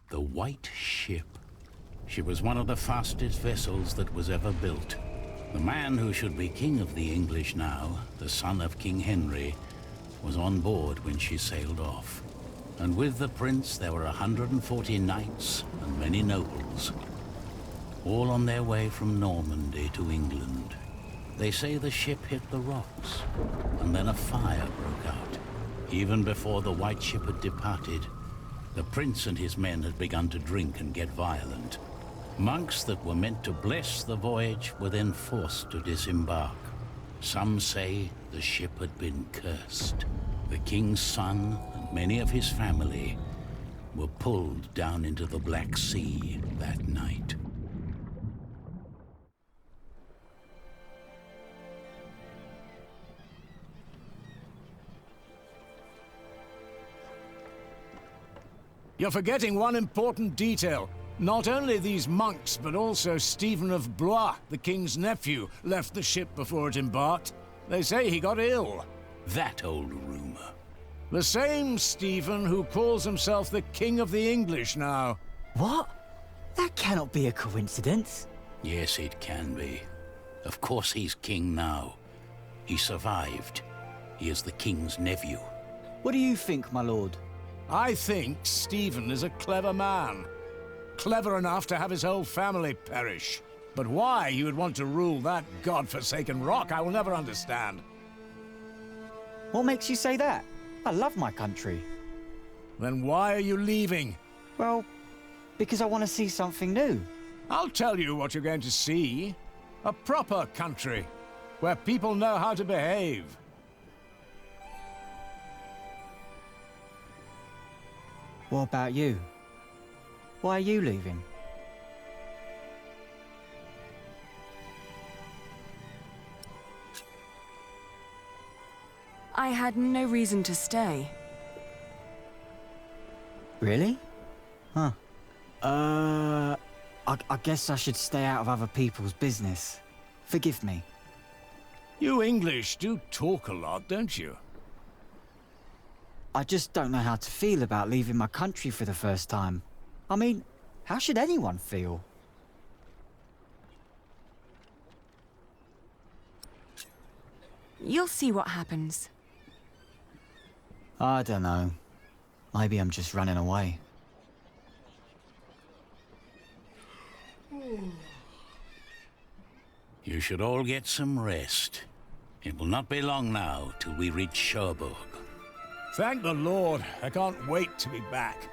The White Ship. She was one of the fastest vessels that was ever built. The man who should be king of the English now, the son of King Henry, was on board when she sailed off. And with the prince there were 140 knights and many nobles, all on their way from Normandy to England. They say the ship hit the rocks, and then a fire broke out. Even before the White Ship had departed, the prince and his men had begun to drink and get violent. Monks that were meant to bless the voyage were then forced to disembark. Some say the ship had been cursed. The king's son and many of his family were pulled down into the Black Sea that night. You're forgetting one important detail. Not only these monks, but also Stephen of Blois, the king's nephew, left the ship before it embarked. They say he got ill. That old rumor. The same Stephen who calls himself the King of the English now. What? That cannot be a coincidence. Yes, it can be. Of course he's king now. He survived. He is the king's nephew. What do you think, my lord? I think Stephen is a clever man. Clever enough to have his whole family perish. But why he would want to rule that god-forsaken rock, I will never understand. What makes you say that? I love my country. Then why are you leaving? Well, because I want to see something new. I'll tell you what you're going to see. A proper country, where people know how to behave. What about you? Why are you leaving? I had no reason to stay. Really? Huh. I guess I should stay out of other people's business. Forgive me. You English do talk a lot, don't you? I just don't know how to feel about leaving my country for the first time. I mean, how should anyone feel? You'll see what happens. I don't know. Maybe I'm just running away. You should all get some rest. It will not be long now till we reach Cherbourg. Thank the Lord. I can't wait to be back.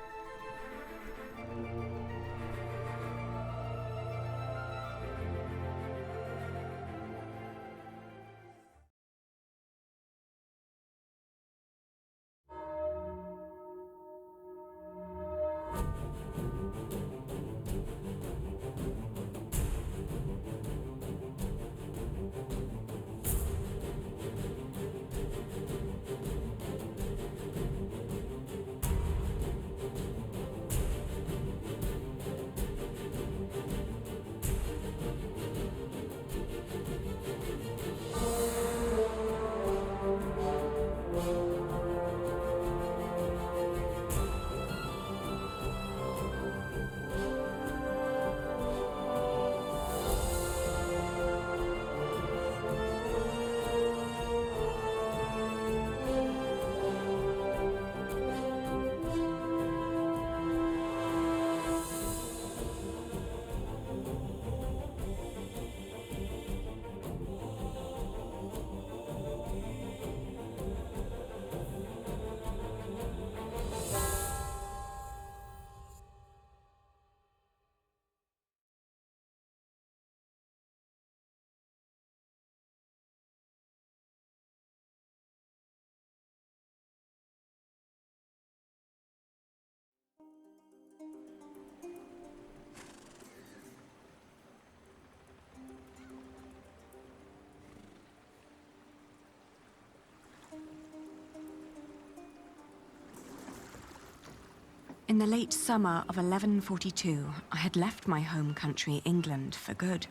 In the late summer of 1142, I had left my home country, England, for good.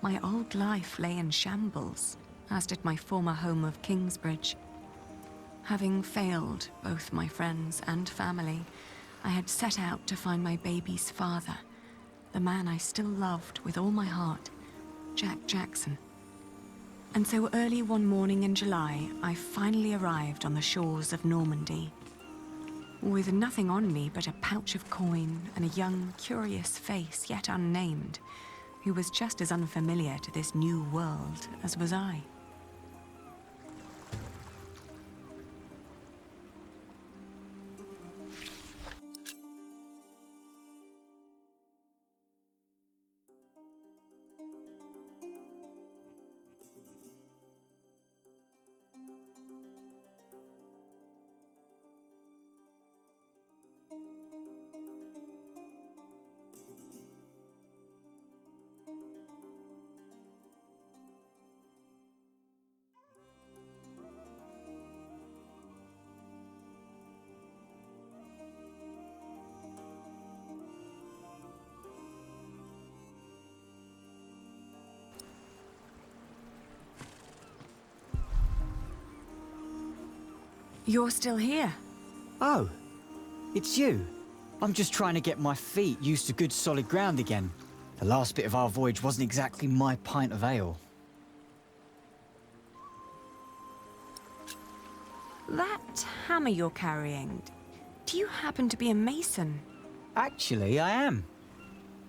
My old life lay in shambles, as did my former home of Kingsbridge. Having failed both my friends and family, I had set out to find my baby's father, the man I still loved with all my heart, Jack Jackson. And so early one morning in July, I finally arrived on the shores of Normandy. With nothing on me but a pouch of coin and a young, curious face yet unnamed, who was just as unfamiliar to this new world as was I. You're still here? Oh, it's you. I'm just trying to get my feet used to good solid ground again. The last bit of our voyage wasn't exactly my pint of ale. That hammer you're carrying, do you happen to be a mason? Actually, I am.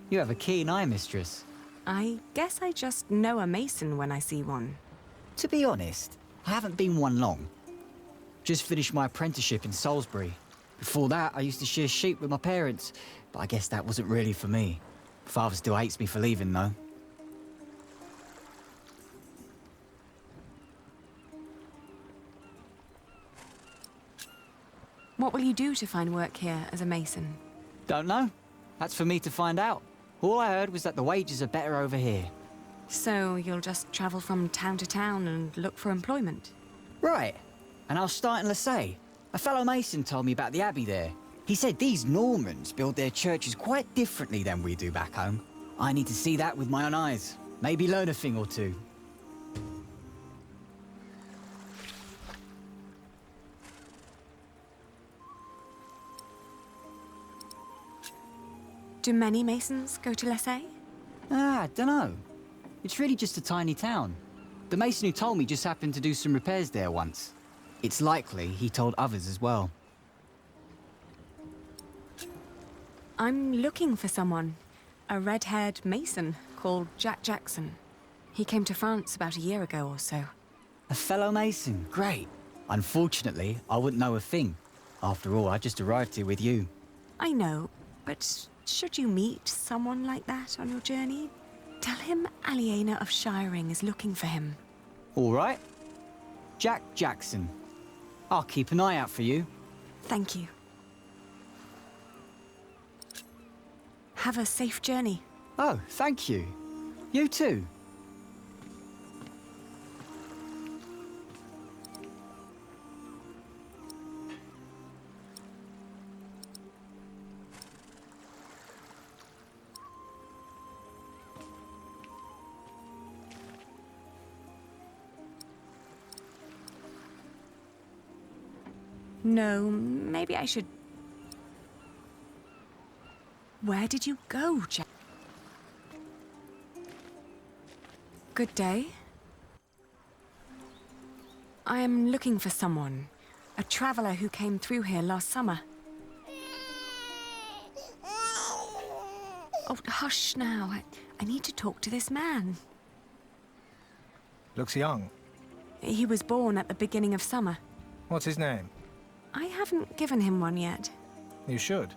You have a keen eye, mistress. I guess I just know a mason when I see one. To be honest, I haven't been one long. Just finished my apprenticeship in Salisbury. Before that, I used to shear sheep with my parents, but I guess that wasn't really for me. Father still hates me for leaving, though. What will you do to find work here as a mason? Don't know. That's for me to find out. All I heard was that the wages are better over here. So you'll just travel from town to town and look for employment? Right. And I'll start in Lassay. A fellow mason told me about the abbey there. He said these Normans build their churches quite differently than we do back home. I need to see that with my own eyes. Maybe learn a thing or two. Do many masons go to Lassay? I dunno. It's really just a tiny town. The mason who told me just happened to do some repairs there once. It's likely he told others as well. I'm looking for someone. A red-haired mason called Jack Jackson. He came to France about a year ago or so. A fellow mason, great. Unfortunately, I wouldn't know a thing. After all, I just arrived here with you. I know, but should you meet someone like that on your journey, tell him Aliena of Shiring is looking for him. All right. Jack Jackson. I'll keep an eye out for you. Thank you. Have a safe journey. Oh, thank you. You too. No, maybe I should... Where did you go, Jack? Good day. I am looking for someone. A traveler who came through here last summer. Oh, hush now. I need to talk to this man. Looks young. He was born at the beginning of summer. What's his name? I haven't given him one yet. You should.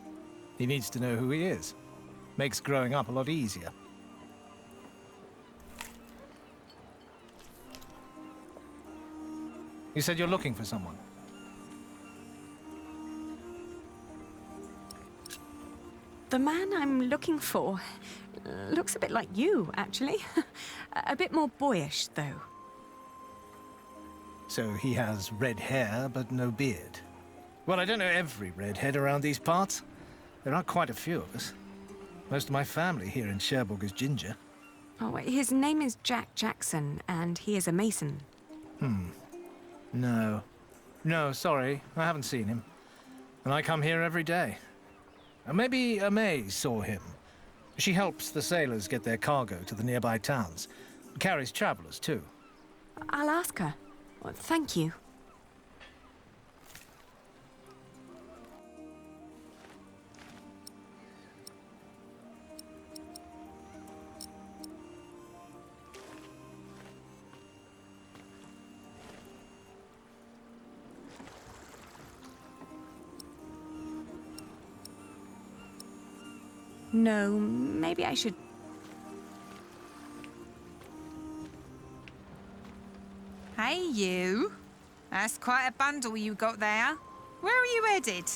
He needs to know who he is. Makes growing up a lot easier. You said you're looking for someone. The man I'm looking for looks a bit like you, actually. A bit more boyish, though. So he has red hair, but no beard. Well, I don't know every redhead around these parts. There are quite a few of us. Most of my family here in Cherbourg is ginger. Oh, his name is Jack Jackson, and he is a mason. No. No, sorry. I haven't seen him. And I come here every day. And maybe May saw him. She helps the sailors get their cargo to the nearby towns. Carries travelers, too. I'll ask her. Well, thank you. No, maybe I should... Hey, you. That's quite a bundle you got there. Where are you headed?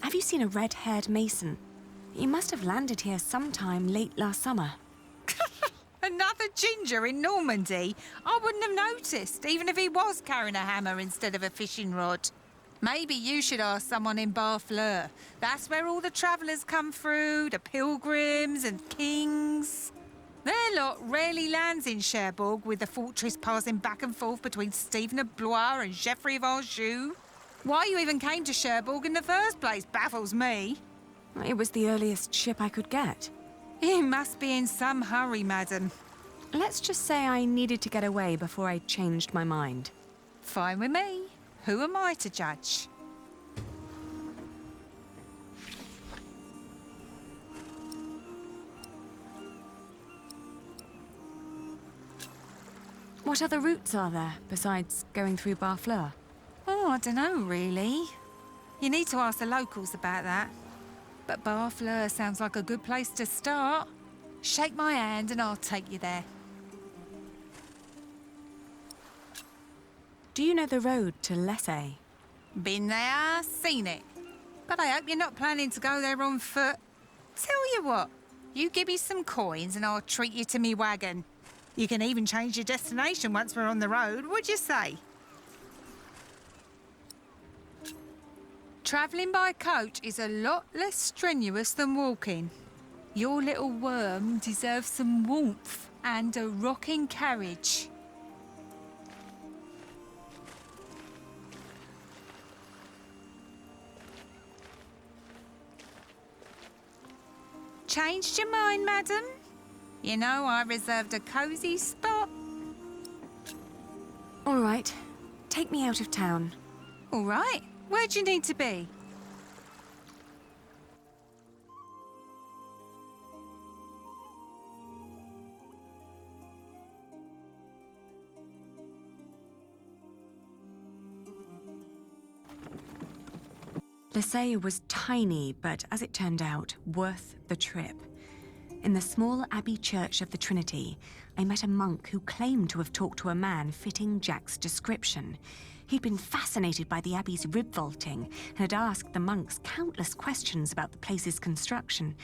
Have you seen a red-haired mason? He must have landed here sometime late last summer. Another ginger in Normandy? I wouldn't have noticed, even if he was carrying a hammer instead of a fishing rod. Maybe you should ask someone in Barfleur. That's where all the travellers come through, the pilgrims and kings. Their lot rarely lands in Cherbourg, with the fortress passing back and forth between Stephen of Blois and Geoffrey of Anjou. Why you even came to Cherbourg in the first place baffles me. It was the earliest ship I could get. You must be in some hurry, madam. Let's just say I needed to get away before I changed my mind. Fine with me. Who am I to judge? What other routes are there, besides going through Barfleur? Oh, I don't know, really. You need to ask the locals about that. But Barfleur sounds like a good place to start. Shake my hand and I'll take you there. Do you know the road to Lessay? Been there, seen it. But I hope you're not planning to go there on foot. Tell you what, you give me some coins and I'll treat you to me wagon. You can even change your destination once we're on the road, what'd you say? Travelling by coach is a lot less strenuous than walking. Your little worm deserves some warmth and a rocking carriage. Changed your mind, madam? You know, I reserved a cosy spot. All right. Take me out of town. All right. Where do you need to be? Lessay was tiny, but as it turned out, worth the trip. In the small abbey church of the Trinity, I met a monk who claimed to have talked to a man fitting Jack's description. He'd been fascinated by the abbey's rib vaulting and had asked the monks countless questions about the place's construction.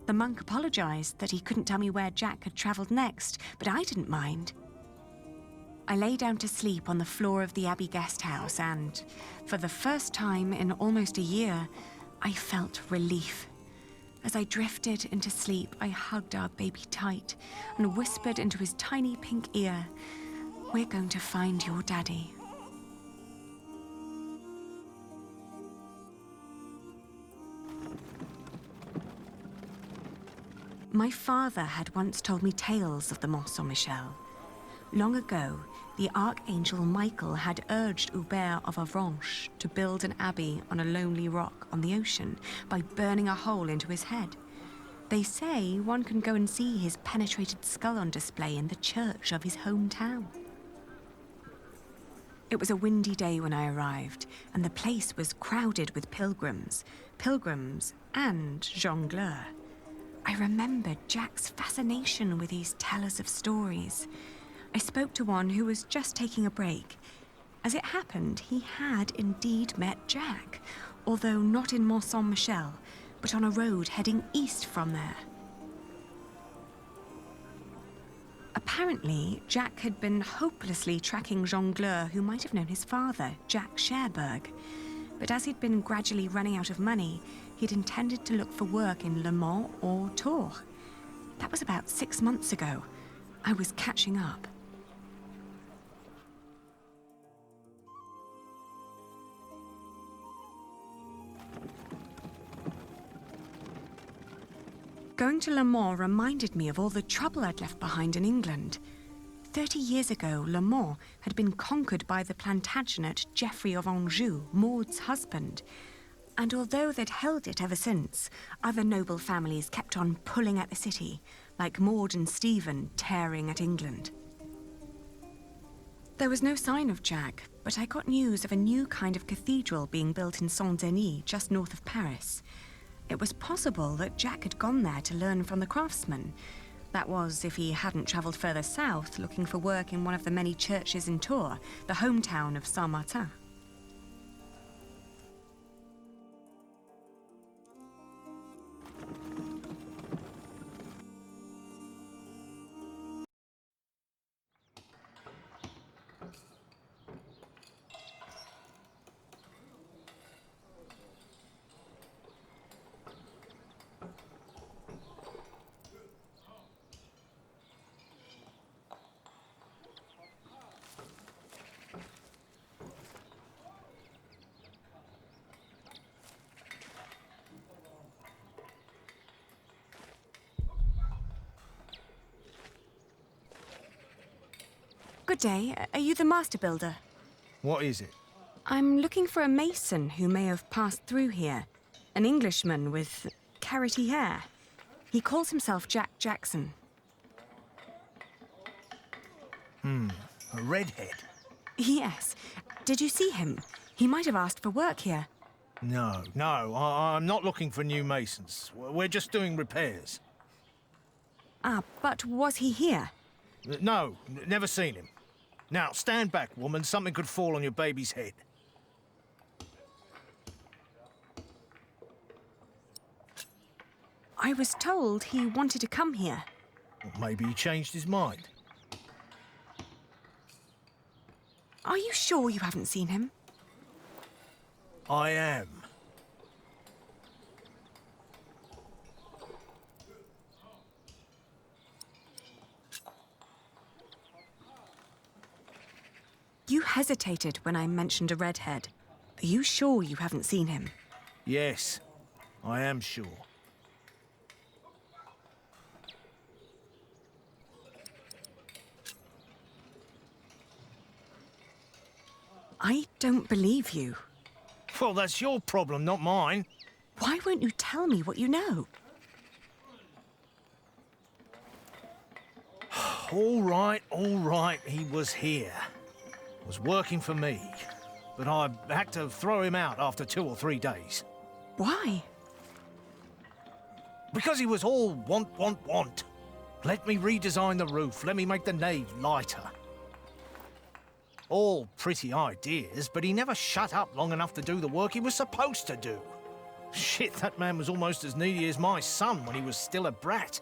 The monk apologized that he couldn't tell me where Jack had traveled next, but I didn't mind. I lay down to sleep on the floor of the abbey guest house and, for the first time in almost a year, I felt relief. As I drifted into sleep, I hugged our baby tight and whispered into his tiny pink ear, "We're going to find your daddy." My father had once told me tales of the Mont Saint-Michel. Long ago, the Archangel Michael had urged Hubert of Avranches to build an abbey on a lonely rock on the ocean by burning a hole into his head. They say one can go and see his penetrated skull on display in the church of his hometown. It was a windy day when I arrived, and the place was crowded with pilgrims and jongleurs. I remembered Jack's fascination with these tellers of stories. I spoke to one who was just taking a break. As it happened, he had indeed met Jack, although not in Mont Saint-Michel, but on a road heading east from there. Apparently, Jack had been hopelessly tracking jongleurs who might have known his father, Jack Cherbourg. But as he'd been gradually running out of money, he'd intended to look for work in Le Mans or Tours. That was about 6 months ago. I was catching up. Going to Le Mans reminded me of all the trouble I'd left behind in England. 30 years ago, Le Mans had been conquered by the Plantagenet Geoffrey of Anjou, Maud's husband. And although they'd held it ever since, other noble families kept on pulling at the city, like Maud and Stephen tearing at England. There was no sign of Jack, but I got news of a new kind of cathedral being built in Saint-Denis, just north of Paris. It was possible that Jack had gone there to learn from the craftsmen. That was, if he hadn't travelled further south, looking for work in one of the many churches in Tours, the hometown of Saint-Martin. Good day. Are you the master builder? What is it? I'm looking for a mason who may have passed through here. An Englishman with carroty hair. He calls himself Jack Jackson. A redhead? Yes. Did you see him? He might have asked for work here. No, I'm not looking for new masons. We're just doing repairs. Ah, but was he here? No, never seen him. Now, stand back, woman. Something could fall on your baby's head. I was told he wanted to come here. Well, maybe he changed his mind. Are you sure you haven't seen him? I am. You hesitated when I mentioned a redhead. Are you sure you haven't seen him? Yes, I am sure. I don't believe you. Well, that's your problem, not mine. Why won't you tell me what you know? All right, he was here. Was working for me. But I had to throw him out after 2 or 3 days. Why? Because he was all want. Let me redesign the roof, let me make the nave lighter. All pretty ideas, but he never shut up long enough to do the work he was supposed to do. Shit, that man was almost as needy as my son when he was still a brat.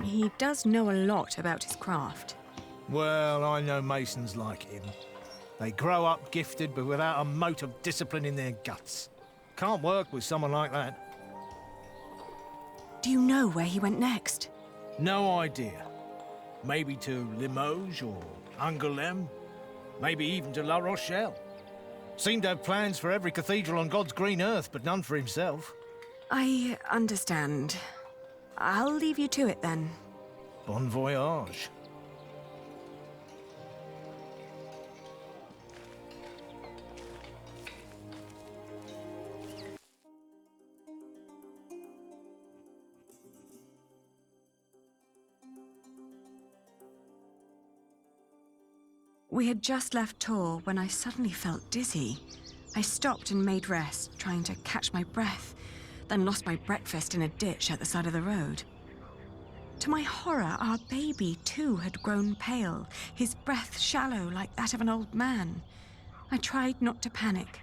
He does know a lot about his craft. Well, I know masons like him. They grow up gifted, but without a mote of discipline in their guts. Can't work with someone like that. Do you know where he went next? No idea. Maybe to Limoges or Angoulême. Maybe even to La Rochelle. Seemed to have plans for every cathedral on God's green earth, but none for himself. I understand. I'll leave you to it then. Bon voyage. We had just left Tours when I suddenly felt dizzy. I stopped and made rest, trying to catch my breath, then lost my breakfast in a ditch at the side of the road. To my horror, our baby too had grown pale, his breath shallow like that of an old man. I tried not to panic,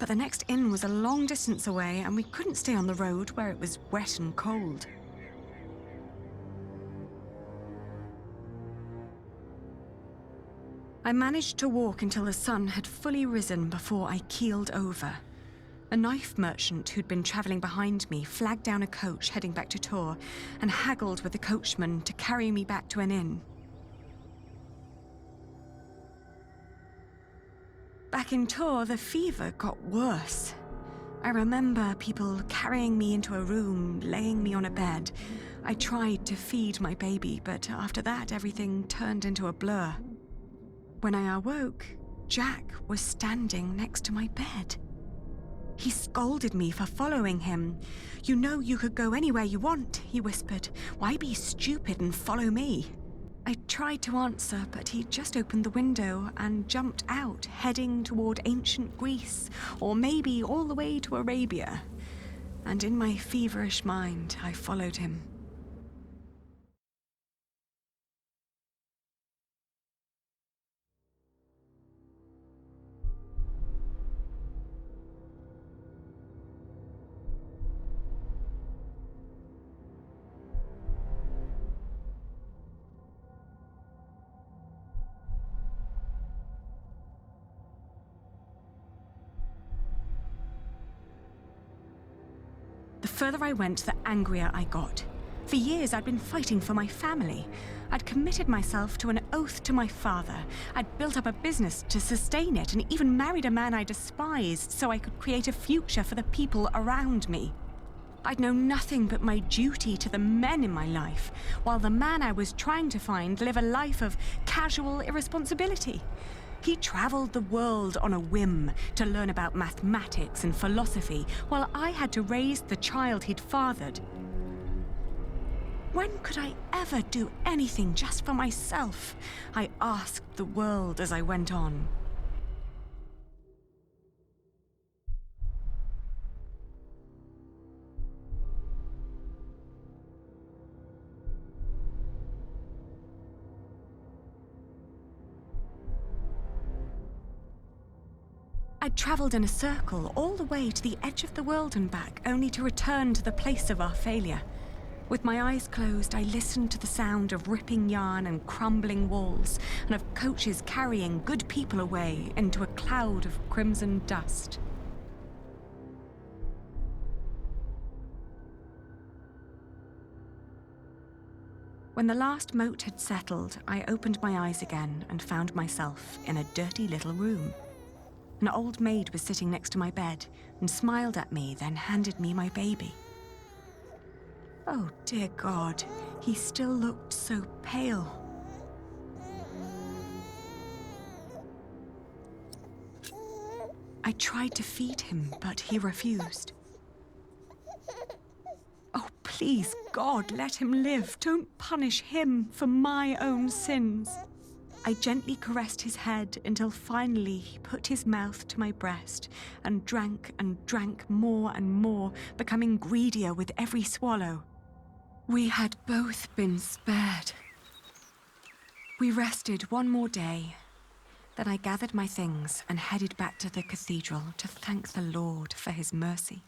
but the next inn was a long distance away and we couldn't stay on the road where it was wet and cold. I managed to walk until the sun had fully risen before I keeled over. A knife merchant who'd been travelling behind me flagged down a coach heading back to Tours and haggled with the coachman to carry me back to an inn. Back in Tours, the fever got worse. I remember people carrying me into a room, laying me on a bed, I tried to feed my baby, but after that, everything turned into a blur. When I awoke, Jack was standing next to my bed. He scolded me for following him. "You know you could go anywhere you want," he whispered. "Why be stupid and follow me?" I tried to answer, but he just opened the window and jumped out, heading toward ancient Greece, or maybe all the way to Arabia. And in my feverish mind, I followed him. The further I went, the angrier I got. For years, I'd been fighting for my family. I'd committed myself to an oath to my father. I'd built up a business to sustain it and even married a man I despised so I could create a future for the people around me. I'd known nothing but my duty to the men in my life, while the man I was trying to find lived a life of casual irresponsibility. He traveled the world on a whim to learn about mathematics and philosophy, while I had to raise the child he'd fathered. When could I ever do anything just for myself? I asked the world as I went on. I'd travelled in a circle all the way to the edge of the world and back, only to return to the place of our failure. With my eyes closed, I listened to the sound of ripping yarn and crumbling walls, and of coaches carrying good people away into a cloud of crimson dust. When the last moat had settled, I opened my eyes again and found myself in a dirty little room. An old maid was sitting next to my bed and smiled at me, then handed me my baby. Oh, dear God, he still looked so pale. I tried to feed him, but he refused. Oh, please, God, let him live. Don't punish him for my own sins. I gently caressed his head until finally he put his mouth to my breast and drank more and more, becoming greedier with every swallow. We had both been spared. We rested one more day. Then I gathered my things and headed back to the cathedral to thank the Lord for his mercy.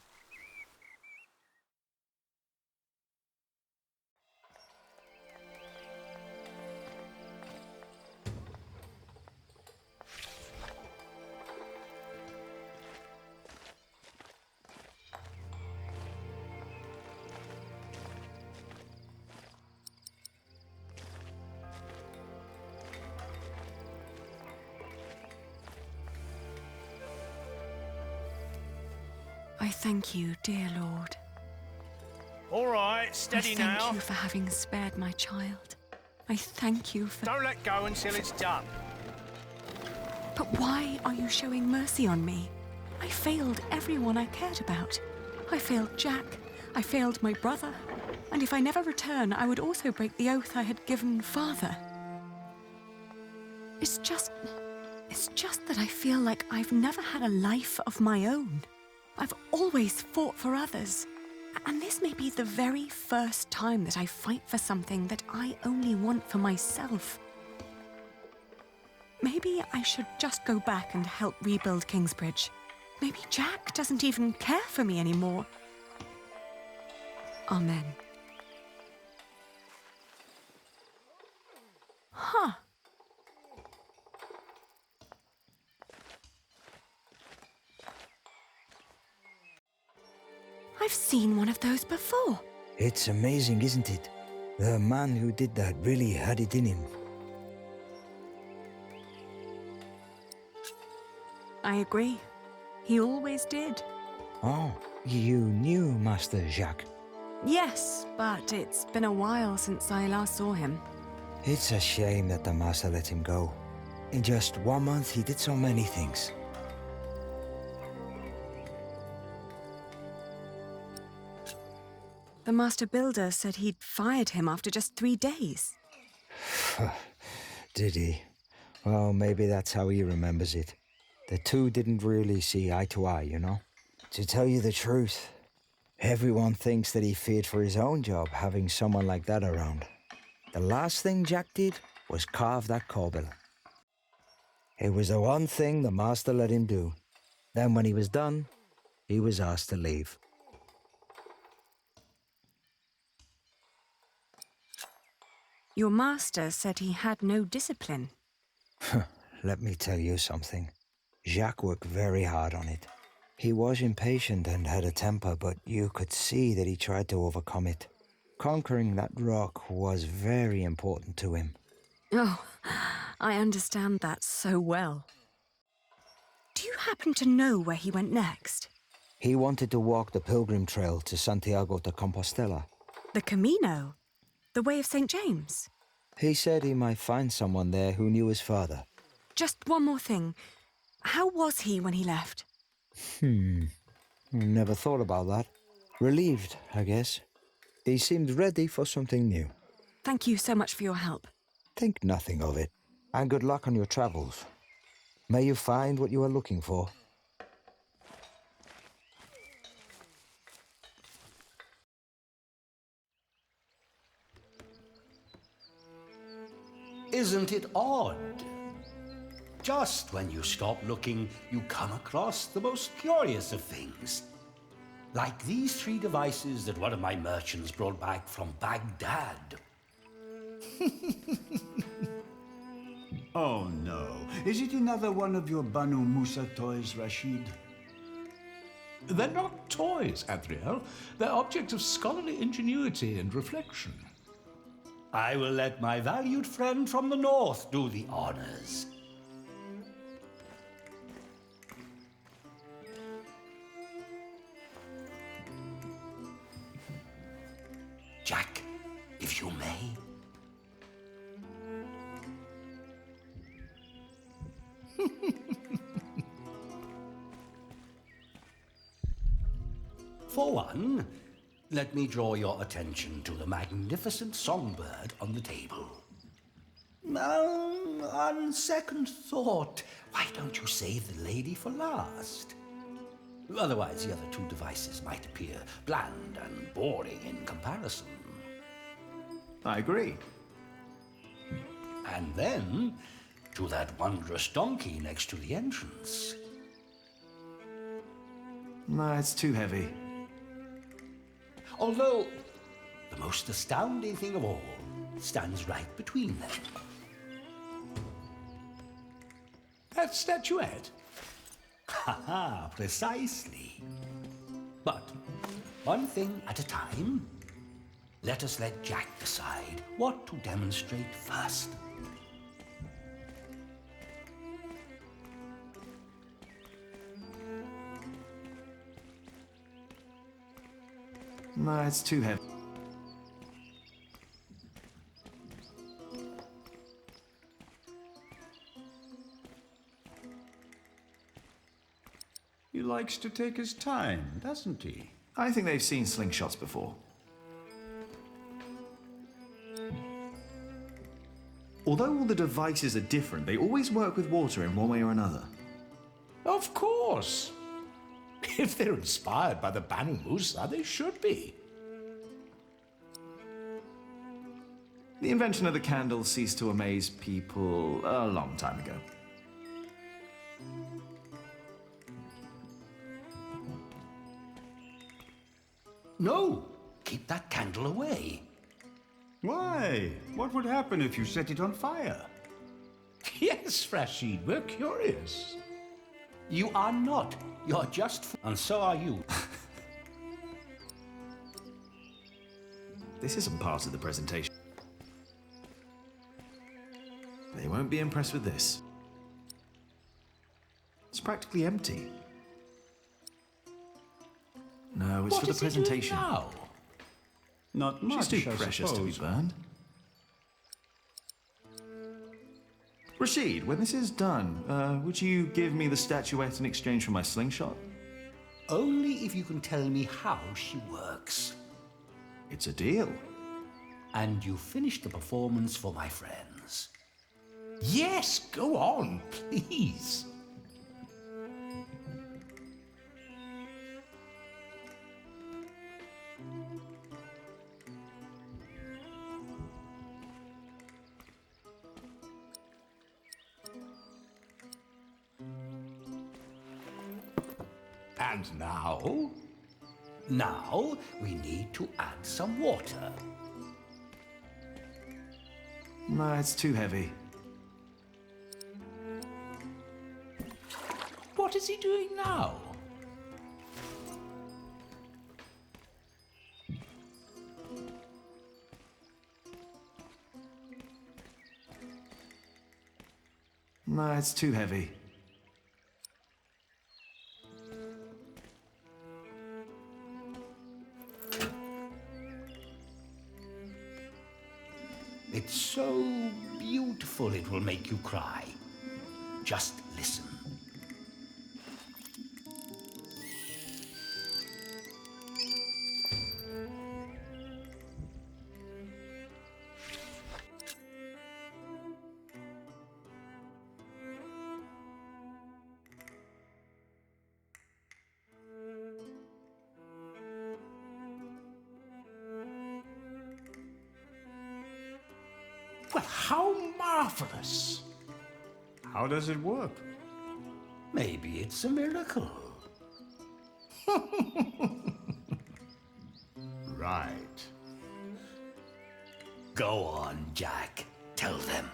I thank you, dear Lord. All right, steady now. I thank you for having spared my child. I thank you for... Don't let go until it's done. But why are you showing mercy on me? I failed everyone I cared about. I failed Jack. I failed my brother. And if I never return, I would also break the oath I had given Father. It's just that I feel like I've never had a life of my own. I've always fought for others. And this may be the very first time that I fight for something that I only want for myself. Maybe I should just go back and help rebuild Kingsbridge. Maybe Jack doesn't even care for me anymore. Amen. Huh. I've seen one of those before. It's amazing, isn't it? The man who did that really had it in him. I agree. He always did. Oh, you knew Master Jacques. Yes, but it's been a while since I last saw him. It's a shame that the master let him go. In just 1 month, he did so many things. The master builder said he'd fired him after just 3 days. Did he? Well, maybe that's how he remembers it. The two didn't really see eye to eye, you know? To tell you the truth, everyone thinks that he feared for his own job having someone like that around. The last thing Jack did was carve that corbel. It was the one thing the master let him do. Then when he was done, he was asked to leave. Your master said he had no discipline. Let me tell you something. Jacques worked very hard on it. He was impatient and had a temper, but you could see that he tried to overcome it. Conquering that rock was very important to him. Oh, I understand that so well. Do you happen to know where he went next? He wanted to walk the pilgrim trail to Santiago de Compostela. The Camino? The Way of St. James? He said he might find someone there who knew his father. Just one more thing. How was he when he left? Never thought about that. Relieved, I guess. He seemed ready for something new. Thank you so much for your help. Think nothing of it. And good luck on your travels. May you find what you are looking for. Isn't it odd? Just when you stop looking, you come across the most curious of things. Like these 3 devices that one of my merchants brought back from Baghdad. Oh no. Is it another one of your Banu Musa toys, Rashid? They're not toys, Adriel. They're objects of scholarly ingenuity and reflection. I will let my valued friend from the north do the honors. Jack, if you may. For one, let me draw your attention to the magnificent songbird on the table. On second thought, why don't you save the lady for last? Otherwise, the other 2 devices might appear bland and boring in comparison. I agree. And then, to that wondrous donkey next to the entrance. No, it's too heavy. Although, the most astounding thing of all stands right between them. That statuette? Ha, precisely. But one thing at a time. Let us let Jack decide what to demonstrate first. No, it's too heavy. He likes to take his time, doesn't he? I think they've seen slingshots before. Although all the devices are different, they always work with water in one way or another. Of course. If they're inspired by the Banu Musa, they should be. The invention of the candle ceased to amaze people a long time ago. No, keep that candle away. Why? What would happen if you set it on fire? Yes, Rashid, we're curious. You are not. You're just... And so are you. This isn't part of the presentation. They won't be impressed with this. It's practically empty. No, it's What for the is he doing presentation. now? Not much, She's too I precious to be suppose. burned. Rashid, when this is done, would you give me the statuette in exchange for my slingshot? Only if you can tell me how she works. It's a deal. And you finish the performance for my friends. Yes, go on, please. And now? Now we need to add some water. No, it's too heavy. What is he doing now? No, it's too heavy. It's so beautiful it will make you cry. Just listen. Well, how marvelous! How does it work? Maybe it's a miracle. Right. Go on, Jack. Tell them.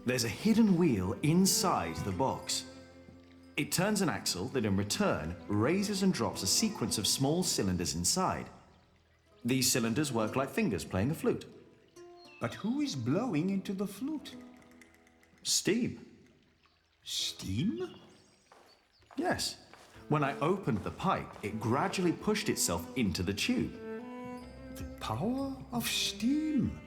There's a hidden wheel inside the box. It turns an axle that in return raises and drops a sequence of small cylinders inside. These cylinders work like fingers playing a flute. But who is blowing into the flute? Steam. Steam? Yes. When I opened the pipe, it gradually pushed itself into the tube. The power of steam.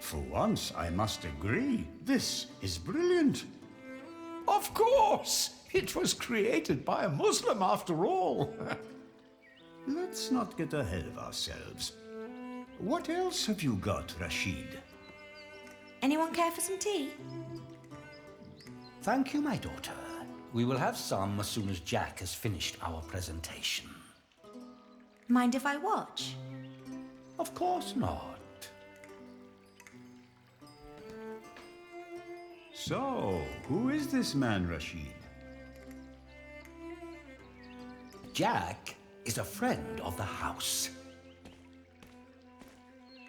For once, I must agree, this is brilliant. Of course! It was created by a Muslim after all. Let's not get ahead of ourselves. What else have you got, Rashid? Anyone care for some tea? Thank you, my daughter. We will have some as soon as Jack has finished our presentation. Mind if I watch? Of course not. So, who is this man, Rashid? Jack is a friend of the house.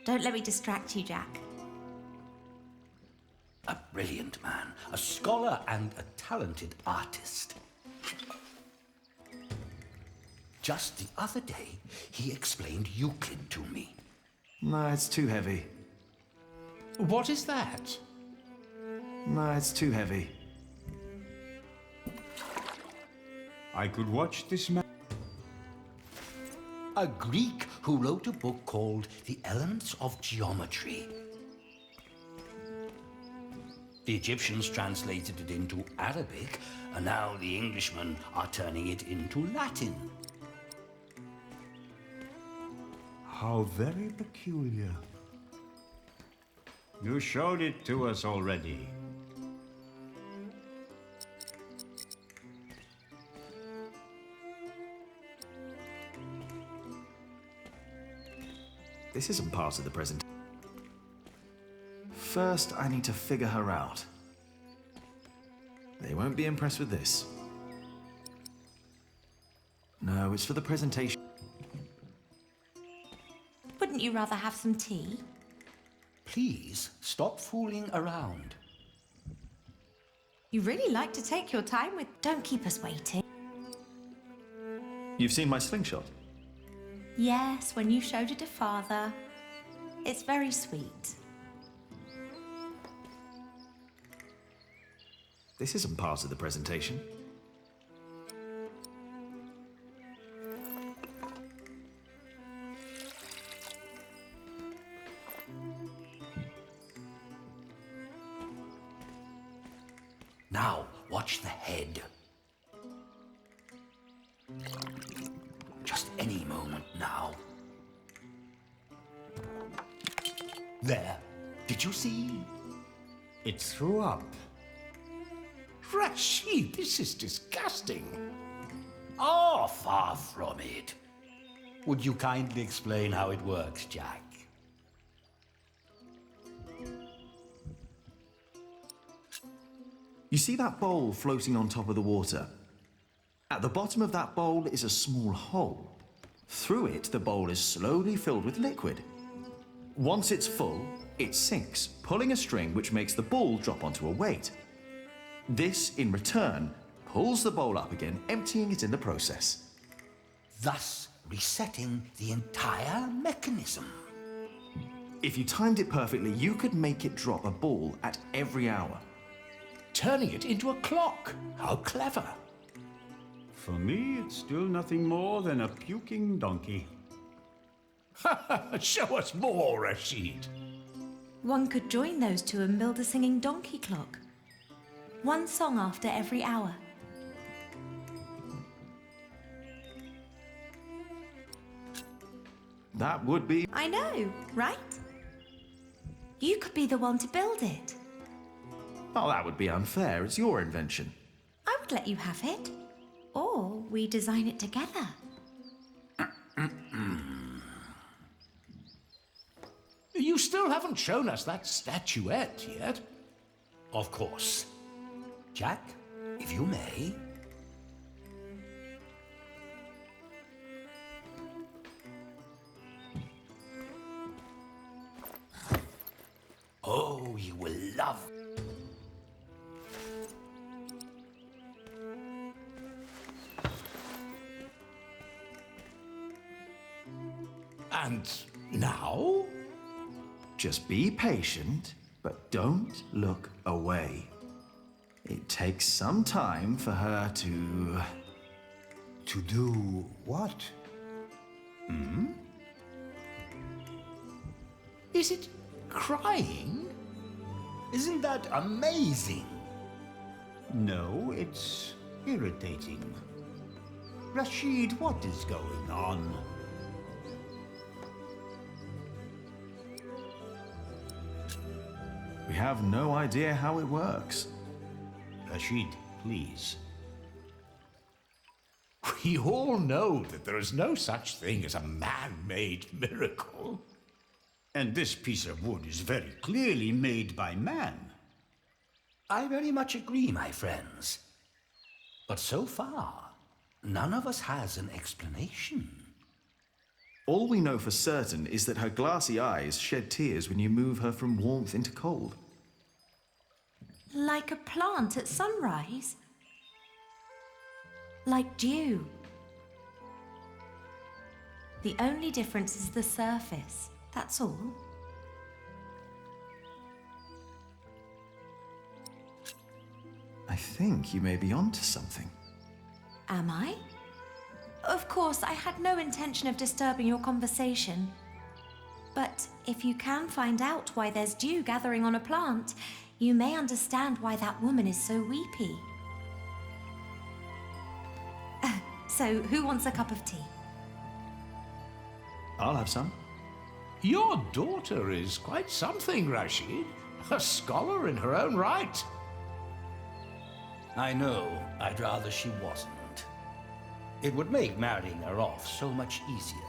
Don't let me distract you, Jack. A brilliant man, a scholar and a talented artist. Just the other day, he explained Euclid to me. No, it's too heavy. What is that? No, it's too heavy. I could watch this man. A Greek who wrote a book called The Elements of Geometry. The Egyptians translated it into Arabic, and now the Englishmen are turning it into Latin. How very peculiar. You showed it to us already. This isn't part of the presentation. First, I need to figure her out. They won't be impressed with this. No, it's for the presentation. Wouldn't you rather have some tea? Please stop fooling around. You really like to take your time with... Don't keep us waiting. You've seen my slingshot? Yes, when you showed it to Father. It's very sweet. This isn't part of the presentation. Now, watch the head. Just any moment now. There. Did you see? It threw up. Rashid, this is disgusting. Oh, far from it. Would you kindly explain how it works, Jack? You see that bowl floating on top of the water? At the bottom of that bowl is a small hole. Through it, the bowl is slowly filled with liquid. Once it's full, it sinks, pulling a string which makes the ball drop onto a weight. This, in return, pulls the bowl up again, emptying it in the process. Thus resetting the entire mechanism. If you timed it perfectly, you could make it drop a ball at every hour. Turning it into a clock. How clever. For me, it's still nothing more than a puking donkey. Show us more, Rashid. One could join those two and build a singing donkey clock. One song after every hour. That would be... I know, right? You could be the one to build it. Oh, that would be unfair. It's your invention. I would let you have it. Or we design it together. You still haven't shown us that statuette yet. Of course. Jack, if you may. Oh, you will love. And now? Just be patient, but don't look away. It takes some time for her to... To do what? Is it crying? Isn't that amazing? No, it's irritating. Rashid, what is going on? We have no idea how it works. Rashid, please. We all know that there is no such thing as a man-made miracle. And this piece of wood is very clearly made by man. I very much agree, my friends. But so far, none of us has an explanation. All we know for certain is that her glassy eyes shed tears when you move her from warmth into cold. Like a plant at sunrise. Like dew. The only difference is the surface, that's all. I think you may be onto something. Am I? Of course, I had no intention of disturbing your conversation. But if you can find out why there's dew gathering on a plant, you may understand why that woman is so weepy. So, who wants a cup of tea? I'll have some. Your daughter is quite something, Rashid. A scholar in her own right. I know. I'd rather she wasn't. It would make marrying her off so much easier.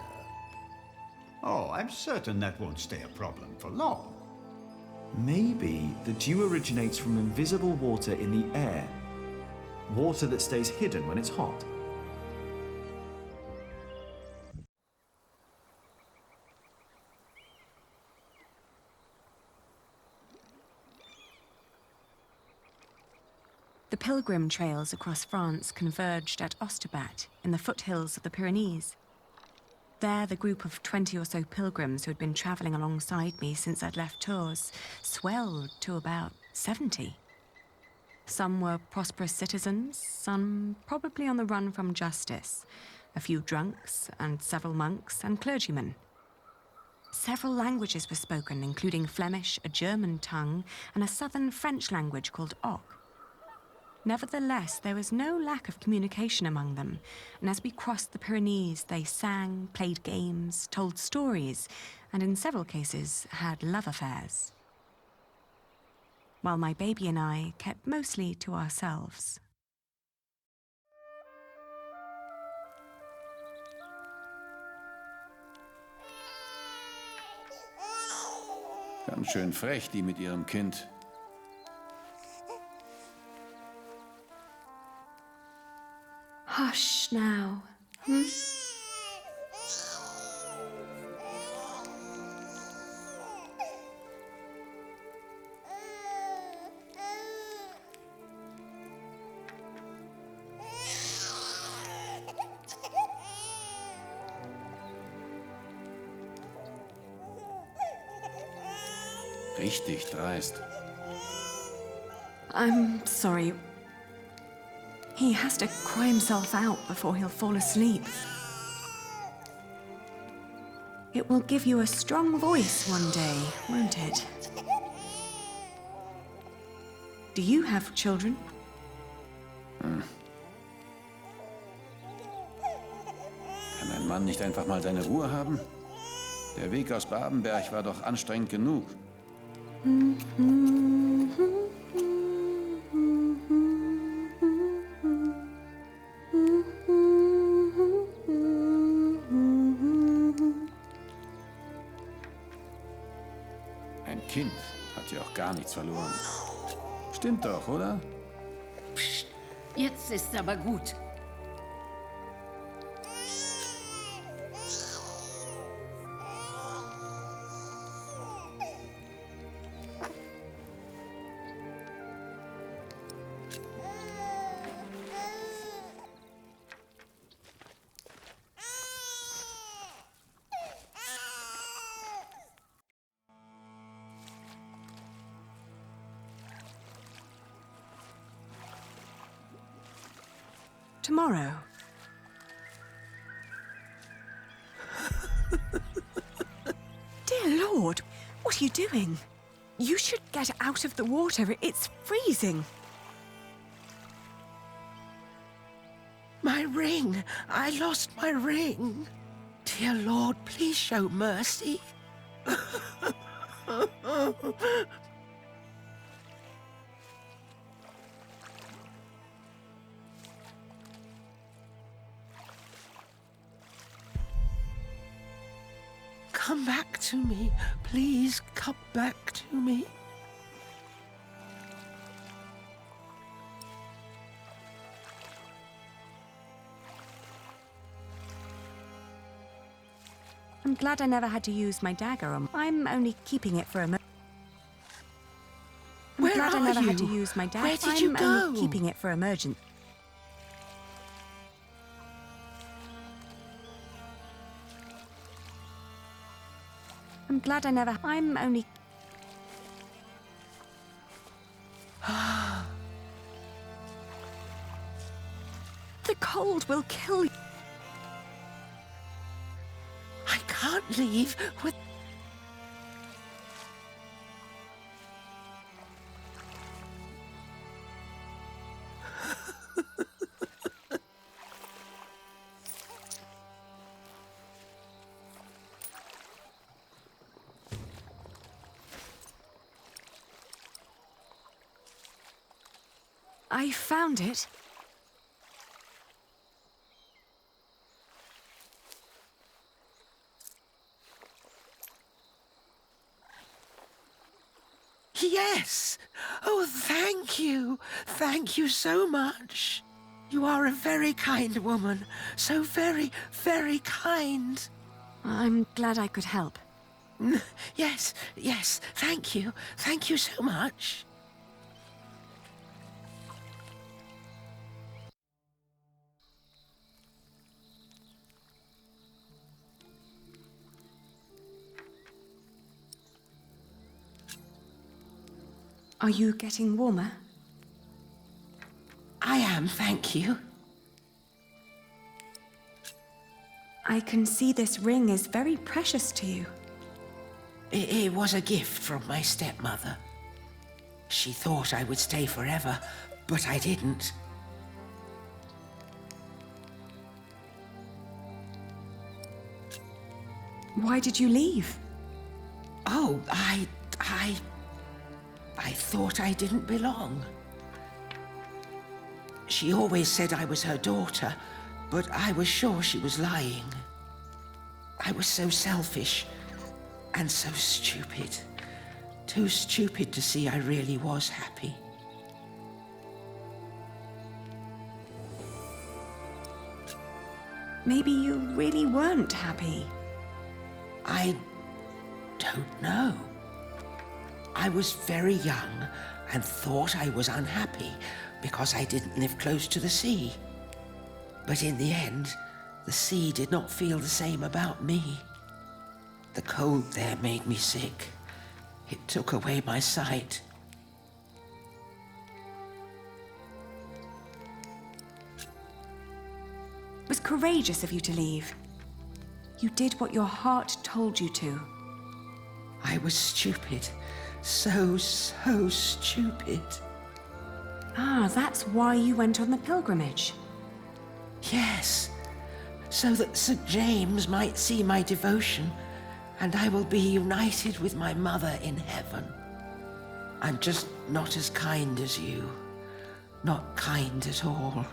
Oh, I'm certain that won't stay a problem for long. Maybe the dew originates from invisible water in the air. Water that stays hidden when it's hot. The pilgrim trails across France converged at Osterbat in the foothills of the Pyrenees. There, the group of 20 or so pilgrims who had been travelling alongside me since I'd left Tours swelled to about 70. Some were prosperous citizens, some probably on the run from justice, a few drunks, and several monks and clergymen. Several languages were spoken, including Flemish, a German tongue, and a southern French language called Oc. Nevertheless, there was no lack of communication among them, and as we crossed the Pyrenees, they sang, played games, told stories, and in several cases had love affairs. While my baby and I kept mostly to ourselves. Ganz schön frech, die mit ihrem Kind. Hush now. Hm? Richtig dreist. I'm sorry. He has to cry himself out before he'll fall asleep. It will give you a strong voice one day, won't it? Do you have children? Kann ein Mann nicht einfach mal seine Ruhe haben? Der Weg aus Babenberg war doch anstrengend genug. Ein Kind hat ja auch gar nichts verloren. Stimmt doch, oder? Psst, jetzt ist aber gut. Tomorrow. Dear Lord, what are you doing? You should get out of the water. It's freezing. My ring! I lost my ring! Dear Lord, please show mercy. Come back to me. Please come back to me. I'm glad I never had to use my dagger. I'm only keeping it for a moment. I'm Where glad I are never had to you? use my dagger. Where did you I'm only go? keeping it for emergency. I'm glad I never. I'm only. The cold will kill you. I can't leave with... I found it. Yes! Oh, thank you! Thank you so much! You are a very kind woman. So very, very kind. I'm glad I could help. Yes, yes, thank you. Thank you so much. Are you getting warmer? I am, thank you. I can see this ring is very precious to you. It was a gift from my stepmother. She thought I would stay forever, but I didn't. Why did you leave? Oh, I thought I didn't belong. She always said I was her daughter, but I was sure she was lying. I was so selfish and so stupid. Too stupid to see I really was happy. Maybe you really weren't happy. I don't know. I was very young and thought I was unhappy because I didn't live close to the sea. But in the end, the sea did not feel the same about me. The cold there made me sick. It took away my sight. It was courageous of you to leave. You did what your heart told you to. I was stupid. So stupid. Ah, that's why you went on the pilgrimage. Yes, so that St. James might see my devotion, and I will be united with my mother in heaven. I'm just not as kind as you. Not kind at all.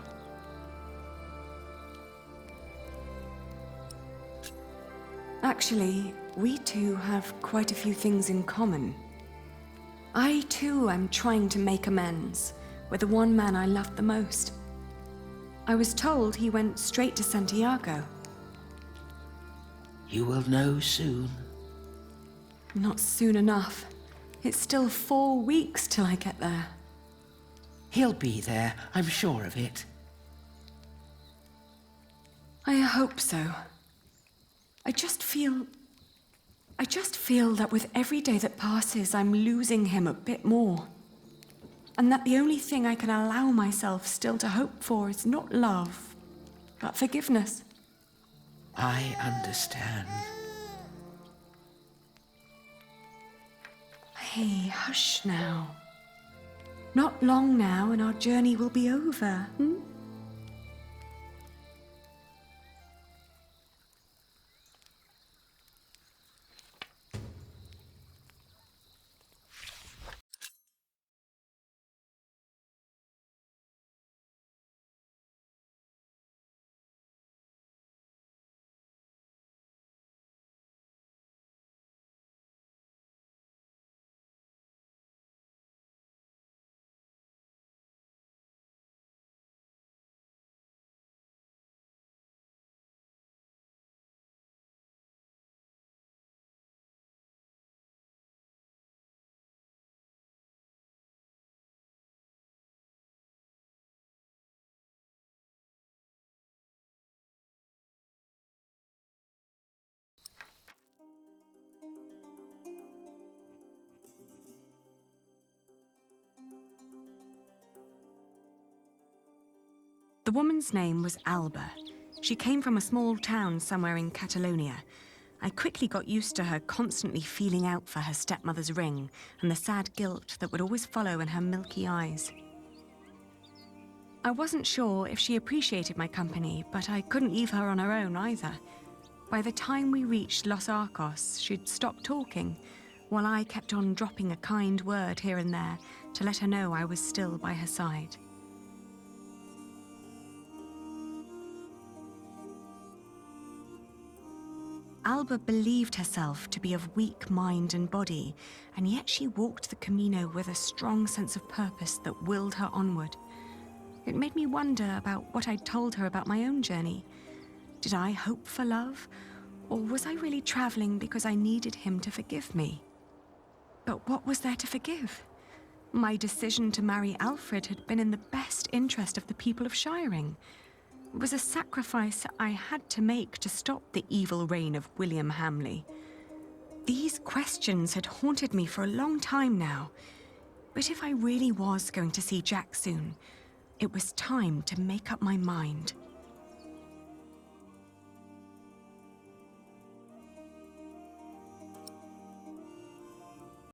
Actually, we two have quite a few things in common. I too am trying to make amends with the one man I loved the most. I was told he went straight to Santiago. You will know soon. Not soon enough. It's still 4 weeks till I get there. He'll be there, I'm sure of it. I hope so. I just feel that with every day that passes, I'm losing him a bit more. And that the only thing I can allow myself still to hope for is not love, but forgiveness. I understand. Hey, hush now. Not long now and our journey will be over, hmm? The woman's name was Alba. She came from a small town somewhere in Catalonia. I quickly got used to her constantly feeling out for her stepmother's ring and the sad guilt that would always follow in her milky eyes. I wasn't sure if she appreciated my company, but I couldn't leave her on her own either. By the time we reached Los Arcos, she'd stopped talking, while I kept on dropping a kind word here and there to let her know I was still by her side. Alba believed herself to be of weak mind and body, and yet she walked the Camino with a strong sense of purpose that willed her onward. It made me wonder about what I'd told her about my own journey. Did I hope for love, or was I really traveling because I needed him to forgive me? But what was there to forgive? My decision to marry Alfred had been in the best interest of the people of Shiring. It was a sacrifice I had to make to stop the evil reign of William Hamley. These questions had haunted me for a long time now. But if I really was going to see Jack soon, it was time to make up my mind.